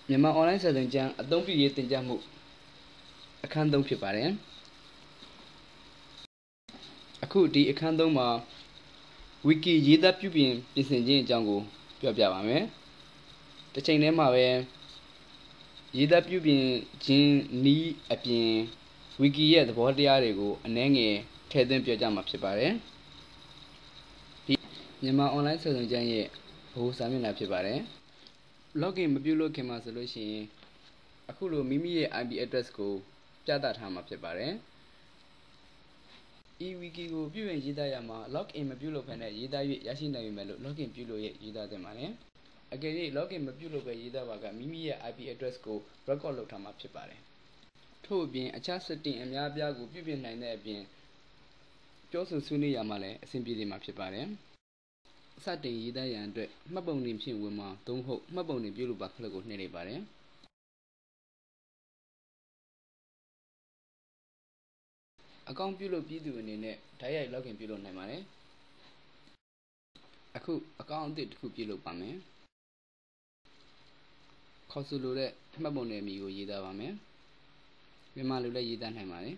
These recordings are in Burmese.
မြန်မာ online စာသင်ခန်းအသုံးပြုရေးသင်ကြားမှုအခန်း 3 ဖြစ်ပါတယ်အခုဒီအခန်း 3 မှာ wiki ရေးသားပြုပြင်ပြင်ဆင်ခြင်းအကြောင်းကိုပြောပြပါမယ်တစ်ချိန်တည်းမှာပဲရေးသားပြုပြင်ခြင်းနည်းအပြင် wiki ရဲ့သဘောတရားတွေကိုအနည်းငယ်ထည့်သွင်းပြောကြားမှာဖြစ်ပါတယ်ဒီမြန်မာ online စာသင်ခန်းရဲ့ဗဟိုစာမျက်နှာဖြစ်ပါတယ်login မပြုလုပ်ခင်မှာဆိုလို့ရှိရင်အခုလိုမိမိရဲ့ IP address ကိုပြသထားမှာဖြစ်ပါတယ် e-wiki ကိုပြုပြင်ရေးသားရမှာ login မပြုလုပ်ဘဲနဲ့ရေးသား၍ရရှိနိုင်ပေမဲ့လို့ login ပြုလုပ်ရေးသားသင့်ပါတယ်အကယ်၍ login မပြုလုပ်ဘဲရေးသားပါကမိမိရဲ့ IP address ကို record လုပ်ထားမှာဖြစ်ပါတယ်ထို့အပြင်အခြား setting အများအပြားကိုပြုပြင်နိုင်တဲ့အပြင်ပြောဆိုဆွေးနွေးရမှာလည်းအဆင်ပြေစေမှာဖြစ်ပါတယ်စတင်ရေးသားရန်အတွက်မှတ်ပုံတင်ဖြင့်ဝင်မှာသို့မဟုတ်မှတ်ပုံတင်ပြုလုပ်ပါခက်ကိုနှိပ်လိုက်ပါတယ်အကောင့်ပြုလုပ်ပြီးသူအနေနဲ့တိုက်ရိုက် login ပြုလုပ်နိုင်ပါတယ်အခုအကောင့်အသစ်တစ်ခုပြုလုပ်ပါမယ်ခေါ်ဆိုလိုတဲ့မှတ်ပုံတင်အမည်ကိုရေးသားပါမယ်မြန်မာလိုလည်းရေးသားနိုင်ပါတယ်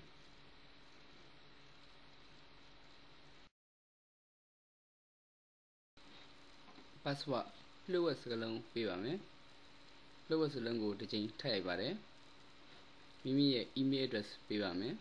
password လျှို့ဝှက်စကားလုံးပေးပါမယ်လျှို့ဝှက်စကားလုံးကိုတစ်ကြိမ်ထည့်ရိုက်ပါတယ်မိမိရဲ့ email address ပေးပါမယ်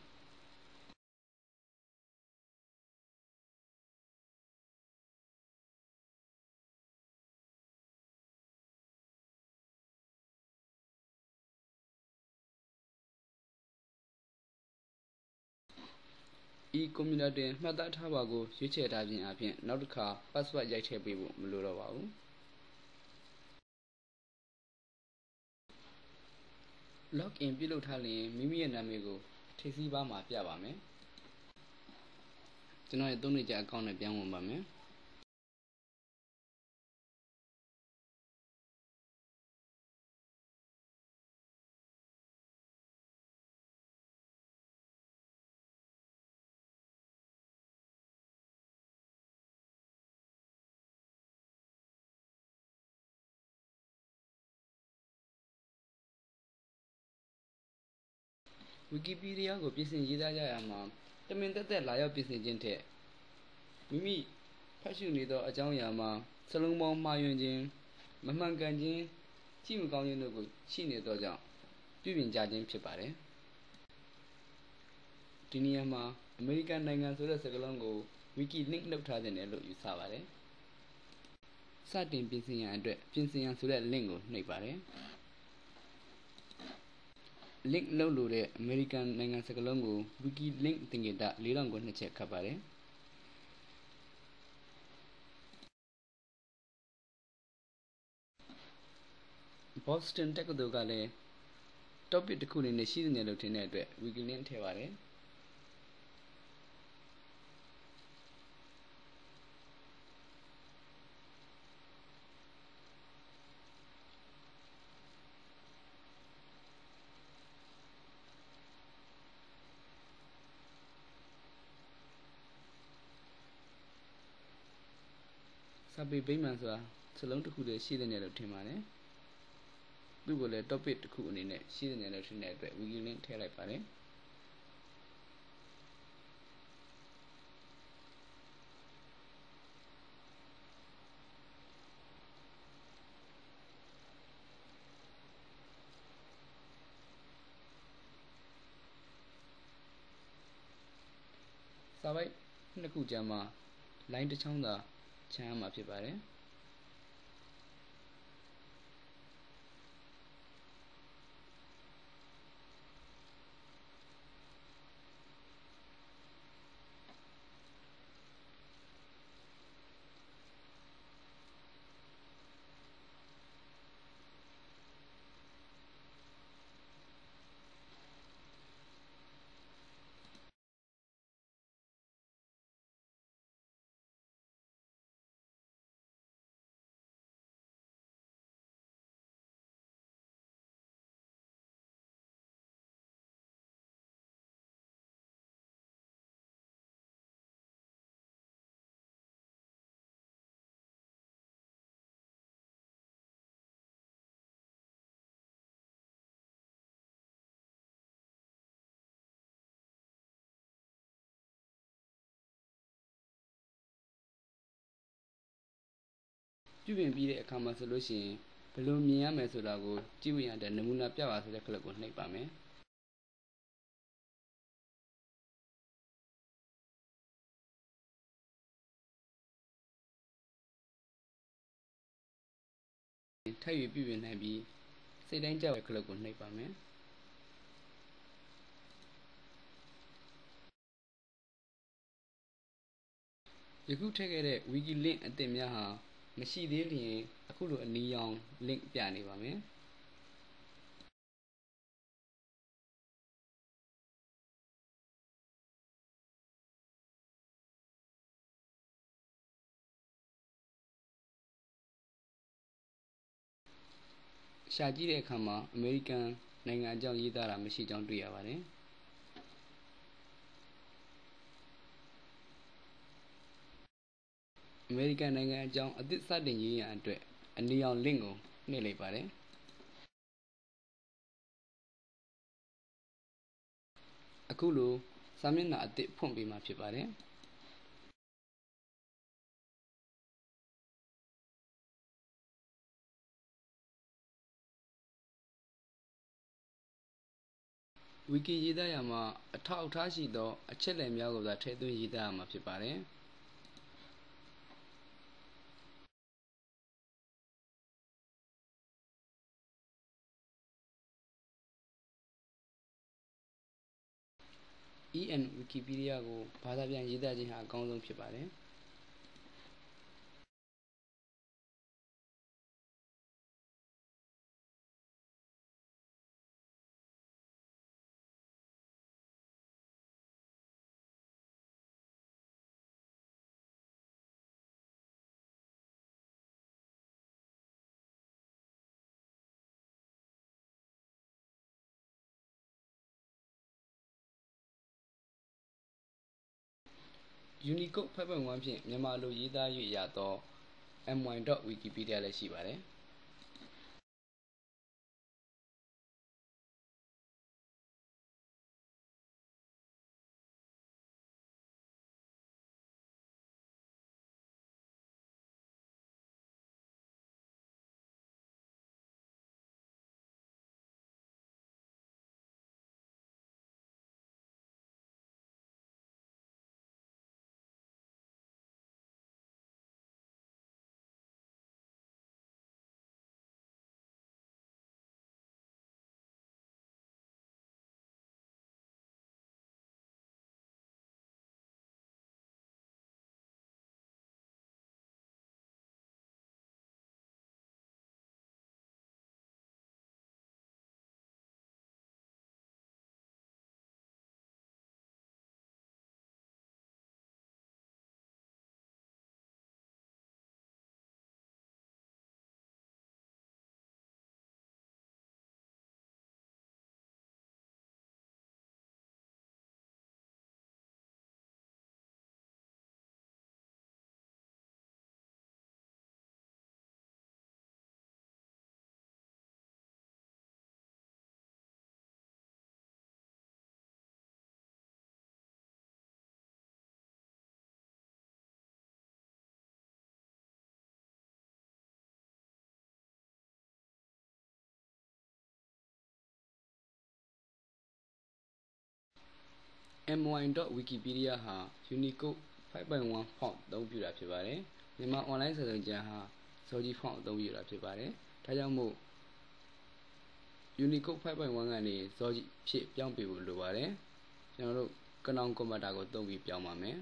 ကွန်ပျူတာတွင်မှတ်သားထားပါကိုရွေးချယ်ထားခြင်းအပြင်နောက်တစ်ခါ password ရိုက်ထည့်ပေးဖို့မလိုတော့ပါဘူးlogin ပြုလုပ်ထားလျင်မိမိရဲ့နာမည်ကိုထိပ်စီးပါးမှာပြပါမယ်ကျွန်တော်ရဲ့သုံးနေကြအကောင့်နဲ့ပြန်ဝင်ပါမယ်Wikipedia ကိုပြင်ဆင်ရေးသားကြရမှာတမင်သက်သက်လာရောက်ပြင်ဆင်ခြင်းထက်မိမိဖတ်ရှုနေသောအကြောင်းအရာမှာစလုံးပေါင်းမှားယွင်းခြင်းမမှန်ကန်ခြင်းကြည့်မကောင်းခြင်းတို့ကိုရှိနေသောကြောင့်ပြုပြင်ကြခြင်းဖြစ်ပါတယ်ဒီနေရာမှာအမေရိကန်နိုင်ငံဆိုတဲ့စကားလုံးကို wiki link လုပ်ထားတယ်လို့ယူဆပါတယ်စတင်ပြင်ဆင်ရန်အတွက်ပြင်ဆင်ရန်ဆိုတဲ့ link ကိုနှိပ်ပါတယ် link လုပ်လို့တဲ့အမေရိကန်နိုင်ငံစကားလုံးကို wiki link သင်္ကေတ4000ကိုနှစ်ချက်ခတ်ပါတယ် Boston တက္ကသိုလ်ကလည်း topic တစ်ခုအနေနဲ့ရှိနေတယ်လို့ထင်တဲ့အတွက် wiki link ထည့်ပါတယ်စာပေဗိမာန်ဆိုတာစလုံးတစ်ခုတည်းရှိနေတယ်လို့ထင်ပါတယ်သူ့ကိုလည်း topic တစ်ခုအနေနဲ့ရှိနေတယ်လို့ထင်တဲ့အတွက် wiki link ထည့်လိုက်ပါတယ်စာပိုက်နှစ်ခုကြားမှာ line တစ်ချောင်းသာခြံရမှာဖြစ်ပါတယ် ပြုပြင်ပြီးတဲ့အခါမှာဆိုလို့ရှိရင်ဘယ်လိုမြင်ရမယ်ဆိုတာကိုကြည့်ဝင်ရတဲ့နမူနာပြပါဆိုတဲ့ခလုတ်ကိုနှိပ်ပါမယ်ထပ်၍ပြုပြင်နိုင်ပြီးစိတ်တိုင်းကြောက်တဲ့ခလုတ်ကိုနှိပ်ပါမယ်ယခုထည့်ခဲ့တဲ့ wiki link အသစ်များဟာမရှိသေးလျင်အခုလိုအနီရောင် link ပြနေပါမယ်ရှာကြည့်တဲ့အခါမှာအမေရိကန်နိုင်ငံအကြောင်းရေးသားတာမရှိကြောင်းတွေ့ရပါတယ်အမေရိကန်နိုင်ငံအကြောင်းအသစ်စတင်ရေးရန်အတွက်အနီရောင် link ကိုနှိပ်လိုက်ပါတယ်အခုလိုစာမျက်နှာအသစ်ဖွင့်ပေးမှာဖြစ်ပါတယ်ဝီကီရေးသားရာမှာအထောက်အထားရှိသောအချက်အလက်များကိုသာထည့်သွင်းရေးသားရမှာဖြစ်ပါတယ်EN Wikipedia ကိုဘာသာပြန်ရေးသားခြင်းဟာအကောင်းဆုံးဖြစ်ပါတယ်Unicode 5.1 ဖြင့်မြန်မာလိုရေးသား၍ရသော my.wikipedia လည်းရှိပါတယ်my.wikipedia ဟာ Unicode 5.1 font အသုံးပြုတာဖြစ်ပါတယ်မြန်မာ online စာစုံကျမ်းဟာစောကြီး font အသုံးပြုတာဖြစ်ပါတယ်ဒါကြောင့်မို့ Unicode 5.1 ကနေစောကြီးဖြစ်ပြောင်းပေးဖို့လိုပါတယ်ကျွန်တော်တို့ကနောင် converter ကိုသုံးပြီးပြောင်းပါမယ်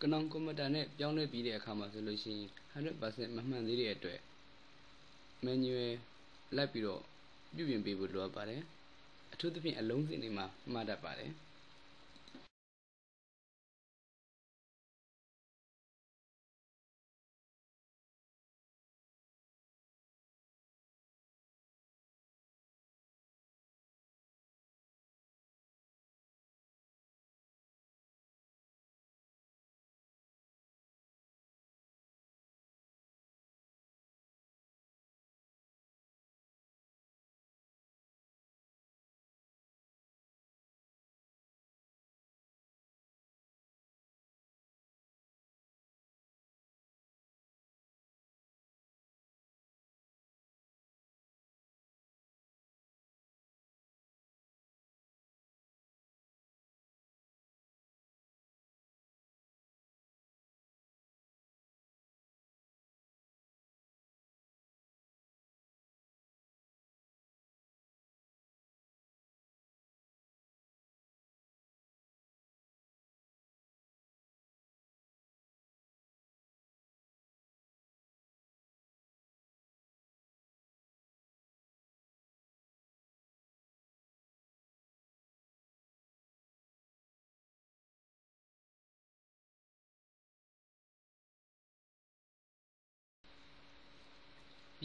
ကနောင် converter နဲ့ပြောင်းလဲပြီးတဲ့အခါမှာဆိုလို့ရှိရင် 100% မမှန်သေးတဲ့အတွက် manual လိုက်ပြီးတော့ပြုပြင်ပေးဖို့လိုအပ်ပါတယ်အထူးသဖြင့်အလုံးစင်တွေမှာမှားတတ်ပါတယ်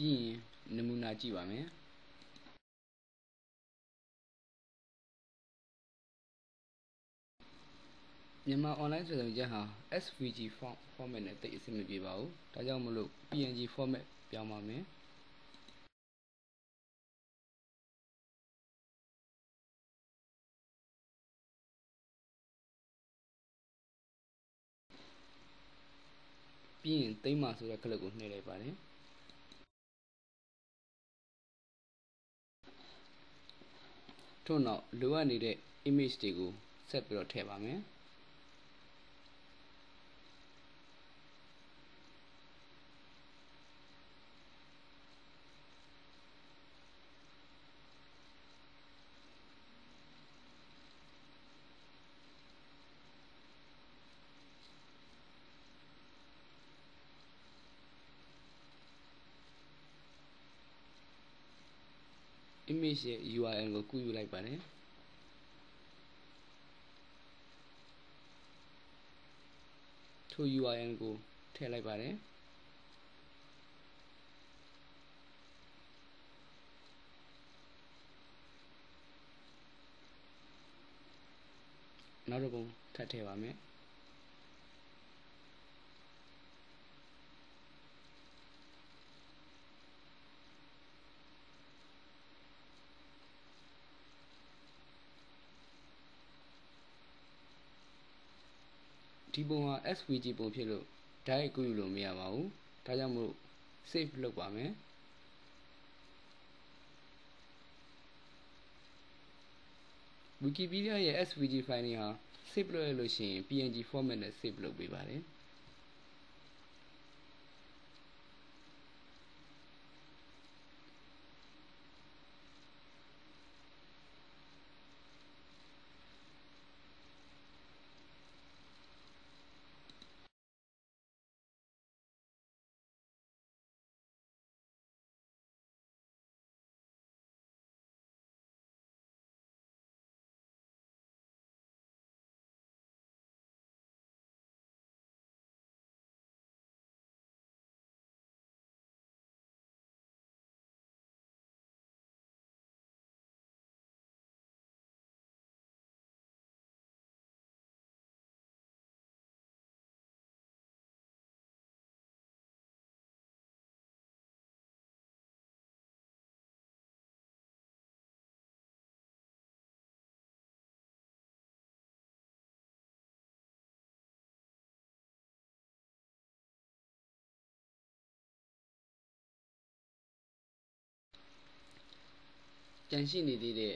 ပြီးရင်နမူနာကြည့်ပါမယ်မြန်မာ online ဆိုတဲ့ချက်ဟာ SVG format နဲ့တိတ်အဆင်မပြေပါဘူးဒါကြောင့်မလို့ PNG format ပြောင်းပါမယ်ပြီးရင်သိမ်းပါဆိုတဲ့ကလစ်ကိုနှိပ်လိုက်ပါတယ်ထို့နောက်လိုအပ်နေတဲ့ image တွေကိုဆက်ပြီးတော့ထည့်ပါမယ်image ရဲ့ URL ကိုကူးယူလိုက်ပါတယ်ထို URL ကိုထည့်လိုက်ပါတယ်နောက်တစ်ပုံထပ်ထည့်ပါမယ်ဒီပုံဟာ SVG ပုံဖြစ်လို့ direct ကူးယူလို့မရပါဘူးဒါကြောင့်မို့ save လုပ်ပါမယ်Wikipedia ရဲ့ SVG file တွေဟာ save လုပ်ရလို့ရှိရင် PNG format နဲ့ save လုပ်ပေးပါတယ်ကြန့်ရှိနေသေးတဲ့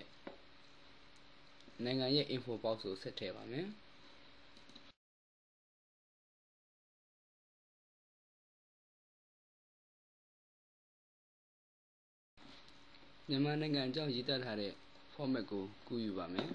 နိုင်ငံရဲ့ info box ကိုဆက်ထည့်ပါမယ်မြန်မာနိုင်ငံအကြောင်းရေးသားထားတဲ့ format ကိုကူးယူပါမယ်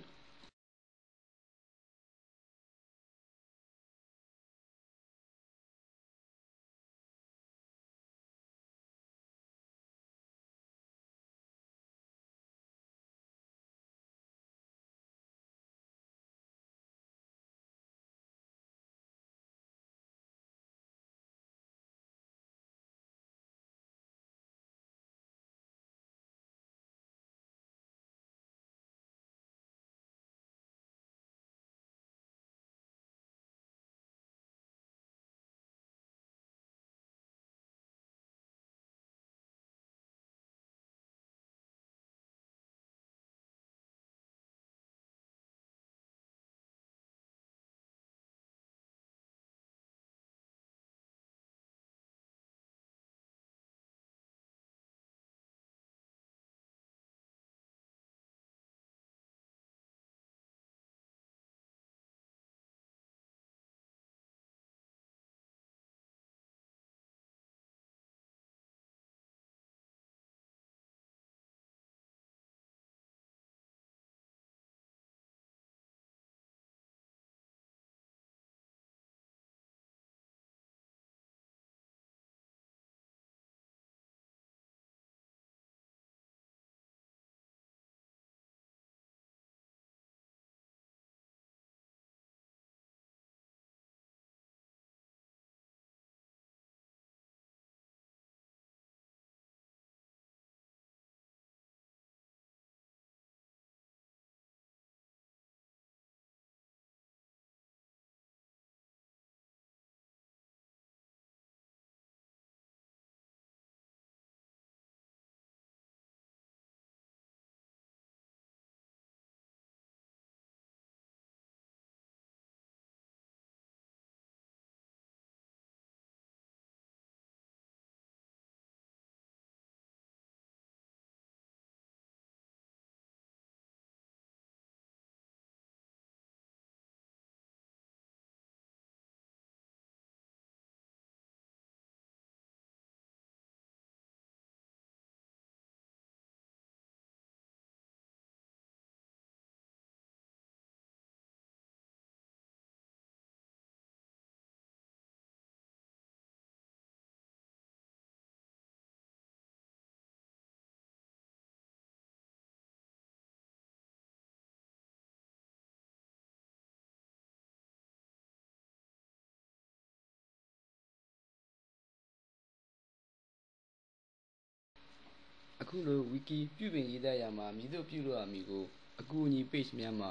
အခုလိုဝီကီပြုပြင်ရေးသားရာမှာမည်သို့ပြုလုပ်ရမည်ကိုအကူအညီ page များမှာ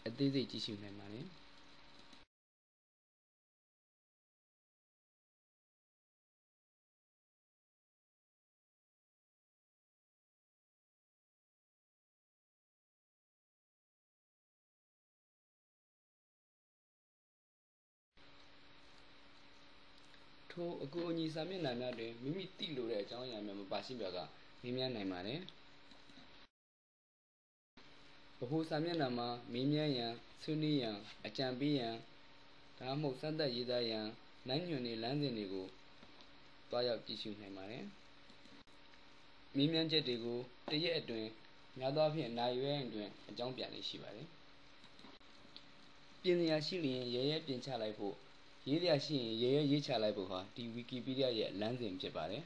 အသေးစိတ်ကြည့်ရှုနိုင်ပါတယ်ထိုအကူအညီစာမျက်နှာများတွင်မိမိသိလိုတဲ့အကြောင်းအရာများမပါရှိပါကမေးမြန်းနိုင်ပါတယ်ဗဟိုစာမျက်နှာမှာမေးမြန်းရန်ဆွေးနွေးရန်အကြံပေးရန်ဒါမှမဟုတ်စမ်းသပ်ရေးသားရန်လမ်းညွှန်တွေလမ်းစဉ်တွေကိုတွားရောက်ကြည့်ရှုနိုင်ပါတယ်မေးမြန်းချက်တွေကိုတစ်ရက်အတွင်းများသောအားဖြင့်နိုင်ရွယ်အတွင်းအကြောင်းပြန်လေးရှိပါတယ်ပြင်စရာရှိရင်ရဲရဲပြင်ချလိုက်ဖို့ရေးစရာရှိရင်ရဲရဲရေးချလိုက်ဖို့ဟာဒီ Wikipedia ရဲ့လမ်းစဉ်ဖြစ်ပါတယ်